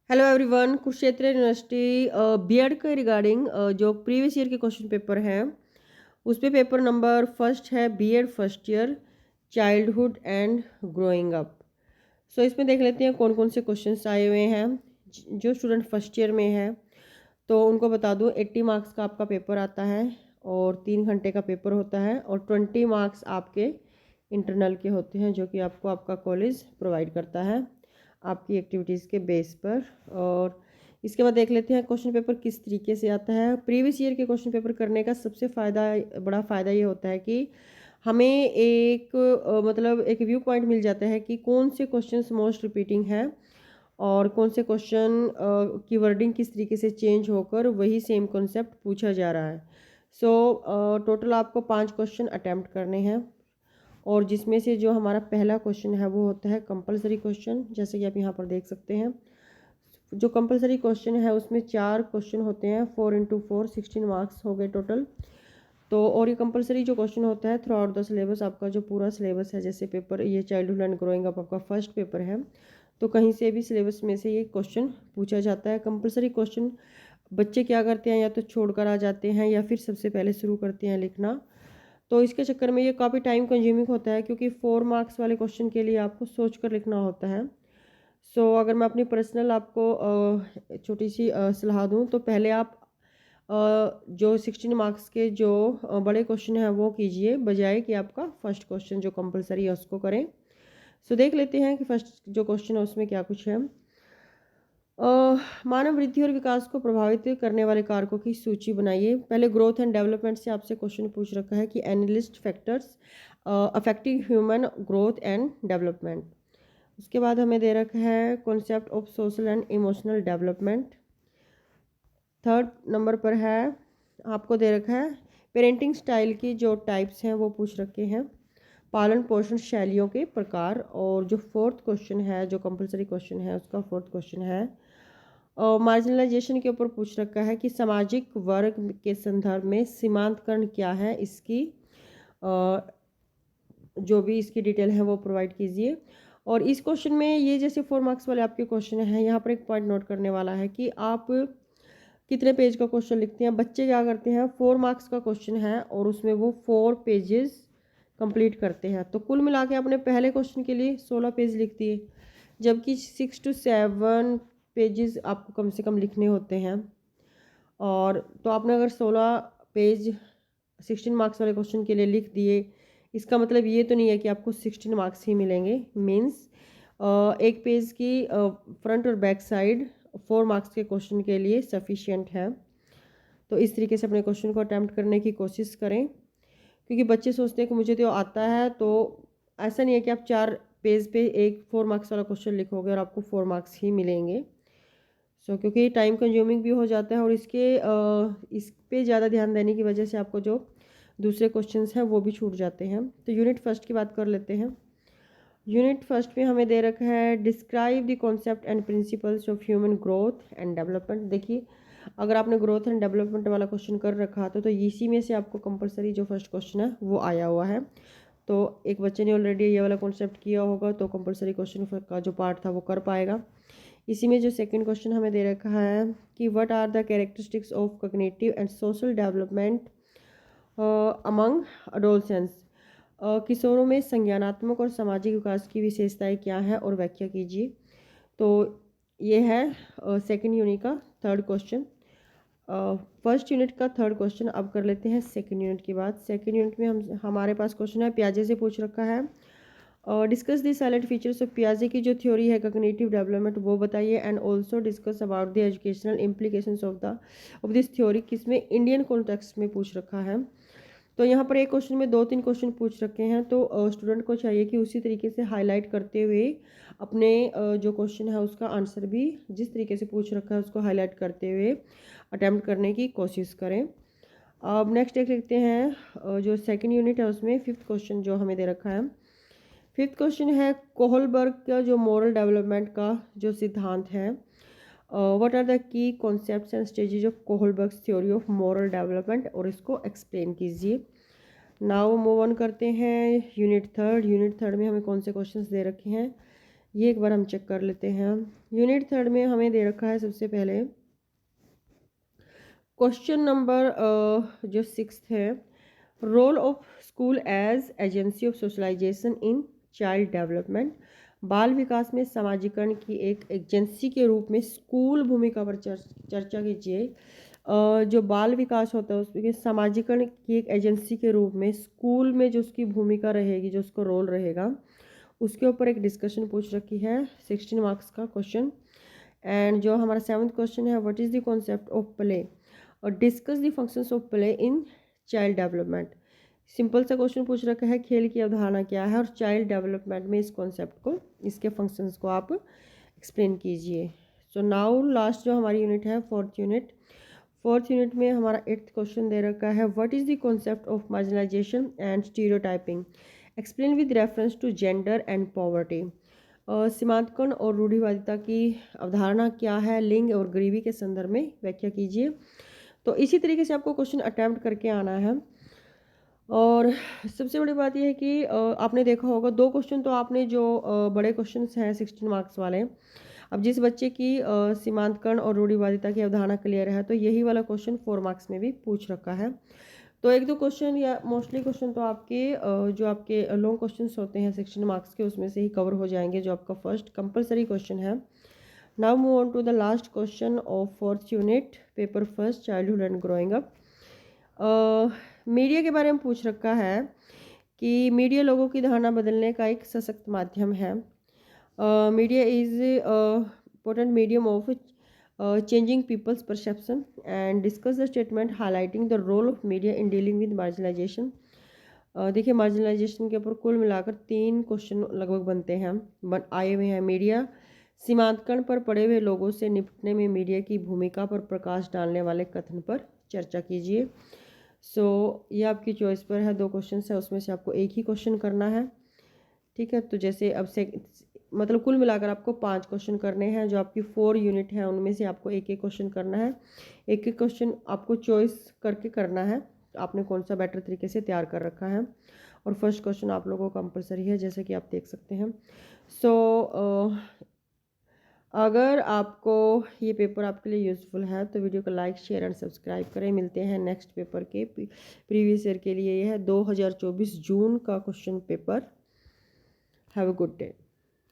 Hello everyone, Kurukshetra university B Ed के regarding जो previous year के क्वेश्चन पेपर हैं उस पे पेपर नंबर फर्स्ट है B Ed first year childhood and growing up. So इसमें देख लेते हैं कौन कौन से क्वेश्चंस आए हुए हैं। जो स्टूडेंट फर्स्ट ईयर में है तो उनको बता दूं 80 मार्क्स का आपका पेपर आता है और 3 घंटे का पेपर होता है और 20 मार्क्स आपके इंटरनल के होते हैं जो कि आपको आपका कॉलेज प्रोवाइड करता है आपकी एक्टिविटीज़ के बेस पर। और इसके बाद देख लेते हैं क्वेश्चन पेपर किस तरीके से आता है। प्रीवियस ईयर के क्वेश्चन पेपर करने का सबसे बड़ा फ़ायदा ये होता है कि हमें एक मतलब एक व्यू पॉइंट मिल जाता है कि कौन से क्वेश्चंस मोस्ट रिपीटिंग है और कौन से क्वेश्चन की वर्डिंग किस तरीके से चेंज होकर वही सेम कॉन्सेप्ट पूछा जा रहा है। सो टोटल आपको 5 क्वेश्चन अटैम्प्ट करने हैं और जिसमें से जो हमारा पहला क्वेश्चन है वो होता है कंपलसरी क्वेश्चन, जैसे कि आप यहाँ पर देख सकते हैं। जो कंपलसरी क्वेश्चन है उसमें 4 क्वेश्चन होते हैं, 4 × 4 16 मार्क्स हो गए टोटल। तो और ये कंपलसरी जो क्वेश्चन होता है थ्रू आउट द सिलेबस, आपका जो पूरा सिलेबस है, जैसे पेपर ये चाइल्डहुड एंड ग्रोइंग अप आपका फर्स्ट पेपर है तो कहीं से भी सिलेबस में से ये क्वेश्चन पूछा जाता है। कंपलसरी क्वेश्चन बच्चे क्या करते हैं, या तो छोड़कर आ जाते हैं या फिर सबसे पहले शुरू करते हैं लिखना। तो इसके चक्कर में ये काफ़ी टाइम कंज्यूमिंग होता है क्योंकि 4 मार्क्स वाले क्वेश्चन के लिए आपको सोच कर लिखना होता है। सो अगर मैं अपनी पर्सनल आपको छोटी सी सलाह दूँ तो पहले आप जो 16 मार्क्स के जो बड़े क्वेश्चन हैं वो कीजिए, बजाय कि आपका फर्स्ट क्वेश्चन जो कंपलसरी है उसको करें। सो देख लेते हैं कि फर्स्ट जो क्वेश्चन है उसमें क्या कुछ है। मानव वृद्धि और विकास को प्रभावित करने वाले कारकों की सूची बनाइए। पहले ग्रोथ एंड डेवलपमेंट से आपसे क्वेश्चन पूछ रखा है कि analyst factors affecting human growth and development. उसके बाद हमें दे रखा है concept of social and emotional development. Third number पर है आपको दे रखा है पेरेंटिंग स्टाइल की जो टाइप्स हैं वो पूछ रखे हैं, पालन पोषण शैलियों के प्रकार। और जो फोर्थ क्वेश्चन है जो कंपलसरी क्वेश्चन है उसका फोर्थ क्वेश्चन है मार्जिनलाइजेशन के ऊपर पूछ रखा है कि सामाजिक वर्ग के संदर्भ में सीमांतकरण क्या है, इसकी जो भी इसकी डिटेल है वो प्रोवाइड कीजिए। और इस क्वेश्चन में ये जैसे 4 मार्क्स वाले आपके क्वेश्चन हैं, यहाँ पर एक पॉइंट नोट करने वाला है कि आप कितने पेज का क्वेश्चन लिखते हैं। बच्चे क्या करते हैं, 4 मार्क्स का क्वेश्चन है और उसमें वो 4 पेजेस कंप्लीट करते हैं, तो कुल मिला के अपने पहले क्वेश्चन के लिए 16 पेज लिख दिए, जबकि 6 to 7 पेजेस आपको कम से कम लिखने होते हैं। और तो आपने अगर 16 पेज 16 मार्क्स वाले क्वेश्चन के लिए लिख दिए, इसका मतलब ये तो नहीं है कि आपको 16 मार्क्स ही मिलेंगे। मीन्स एक पेज की फ्रंट और बैक साइड 4 मार्क्स के क्वेश्चन के लिए सफिशियंट है। तो इस तरीके से अपने क्वेश्चन को अटैम्प्ट करने की कोशिश करें, क्योंकि बच्चे सोचते हैं कि मुझे तो आता है। तो ऐसा नहीं है कि आप 4 पेज पे एक 4 मार्क्स वाला क्वेश्चन लिखोगे और आपको 4 मार्क्स ही मिलेंगे। क्योंकि टाइम कंज्यूमिंग भी हो जाता है और इस पे ज़्यादा ध्यान देने की वजह से आपको जो दूसरे क्वेश्चंस हैं वो भी छूट जाते हैं। तो यूनिट फर्स्ट की बात कर लेते हैं। यूनिट फर्स्ट में हमें दे रखा है describe the concept and principles of human growth and development. देखिए, अगर आपने ग्रोथ एंड डेवलपमेंट वाला क्वेश्चन कर रखा तो इसी में से आपको कंपलसरी जो फर्स्ट क्वेश्चन है वो आया हुआ है। तो एक बच्चे ने ऑलरेडी ये वाला कॉन्सेप्ट किया होगा तो कंपलसरी क्वेश्चन का जो पार्ट था वो कर पाएगा। इसी में जो सेकंड क्वेश्चन हमें दे रखा है कि what are the characteristics of cognitive and social development among adolescence. किशोरों में संज्ञानात्मक और सामाजिक विकास की विशेषताएं क्या है और व्याख्या कीजिए। तो ये है सेकंड यूनिट का थर्ड क्वेश्चन। फर्स्ट यूनिट का थर्ड क्वेश्चन अब कर लेते हैं सेकंड यूनिट की बात। सेकंड यूनिट में हमारे पास क्वेश्चन है पियाजे से पूछ रखा है discuss the salient features of पियाजे की जो थ्योरी है कॉग्निटिव डेवलपमेंट वो बताइए, and also discuss about the educational implications of this theory. किसमें, इंडियन कॉन्टेक्स्ट में पूछ रखा है। तो यहाँ पर एक क्वेश्चन में 2-3 क्वेश्चन पूछ रखे हैं, तो स्टूडेंट को चाहिए कि उसी तरीके से हाईलाइट करते हुए अपने जो क्वेश्चन है उसका आंसर भी जिस तरीके से पूछ रखा है उसको हाईलाइट करते हुए अटैम्प्ट करने की कोशिश करें। अब नेक्स्ट देख लेते हैं जो सेकंड यूनिट है उसमें फिफ्थ क्वेश्चन जो हमें दे रखा है। फिफ्थ क्वेश्चन है कोहलबर्ग का जो मॉरल डेवलपमेंट का जो सिद्धांत है, what are the key concepts and stages of Kohlberg's theory of moral development, और इसको एक्सप्लेन कीजिए। नाउ मूव ऑन करते हैं यूनिट थर्ड। यूनिट थर्ड में हमें कौन से क्वेश्चंस दे रखे हैं। ये एक बार हम चेक कर लेते हैं। यूनिट 3 में हमें दे रखा है सबसे पहले क्वेश्चन नंबर जो 6 है, role of school as agency of socialisation in child development. बाल विकास में समाजीकरण की एक एजेंसी के रूप में स्कूल भूमिका पर चर्चा कीजिए। जो बाल विकास होता है उसके समाजीकरण की एक एजेंसी के रूप में स्कूल में जो उसकी भूमिका रहेगी, जो उसका रोल रहेगा, उसके ऊपर एक डिस्कशन पूछ रखी है 16 मार्क्स का क्वेश्चन। एंड जो हमारा 7th क्वेश्चन है, what is the concept of play और discuss the functions of play in child development. Simple सा क्वेश्चन पूछ रखा है, खेल की अवधारणा क्या है और चाइल्ड डेवलपमेंट में इस कॉन्सेप्ट को, इसके फंक्शंस को आप एक्सप्लेन कीजिए। सो नाउ लास्ट जो हमारी यूनिट है, फोर्थ यूनिट में हमारा 8th क्वेश्चन दे रखा है, what is the concept of marginalisation and stereotyping, explain with reference to gender and poverty. सीमांकन और रूढ़िवादिता की अवधारणा क्या है, लिंग और गरीबी के संदर्भ में व्याख्या कीजिए। तो इसी तरीके से आपको क्वेश्चन अटैम्प्ट करके आना है। और सबसे बड़ी बात यह है कि आपने देखा होगा 2 क्वेश्चन तो आपने जो बड़े क्वेश्चंस हैं 16 मार्क्स वाले, अब जिस बच्चे की सीमांकन और रूढ़िवादिता की अवधारणा क्लियर है तो यही वाला क्वेश्चन 4 मार्क्स में भी पूछ रखा है। तो 1-2 क्वेश्चन या मोस्टली क्वेश्चन तो आपके जो आपके लॉन्ग क्वेश्चंस होते हैं 16 मार्क्स के, उसमें से ही कवर हो जाएंगे, जो आपका फर्स्ट कंपलसरी क्वेश्चन है। Now move on to the last question of 4th unit, paper first, childhood and growing up. Media के बारे में पूछ रखा है कि मीडिया लोगों की धारणा बदलने का एक सशक्त माध्यम है। Media is potent medium of changing people's perception and discuss the statement highlighting the role of media in dealing with marginalisation. देखिए मार्जिनलाइजेशन के ऊपर कुल मिलाकर 3 क्वेश्चन लगभग बनते हैं, आए हुए हैं। मीडिया सीमांकन पर पड़े हुए लोगों से निपटने में मीडिया की भूमिका पर प्रकाश डालने वाले कथन पर चर्चा कीजिए। ये आपकी चॉइस पर है, 2 क्वेश्चन है, उसमें से आपको एक ही क्वेश्चन करना है। ठीक है, तो जैसे अब से मतलब कुल मिलाकर आपको 5 क्वेश्चन करने हैं। जो आपकी 4 यूनिट है उनमें से आपको एक एक क्वेश्चन करना है। एक एक क्वेश्चन आपको चॉइस करके करना है, आपने कौन सा बेटर तरीके से तैयार कर रखा है। और फर्स्ट क्वेश्चन आप लोगों को कंपलसरी है, जैसे कि आप देख सकते हैं। अगर आपको ये पेपर आपके लिए यूज़फुल है तो वीडियो को लाइक, शेयर एंड सब्सक्राइब करें। मिलते हैं नेक्स्ट पेपर के प्रीवियस ईयर के लिए। ये है 2024 जून का question paper. Have a good day.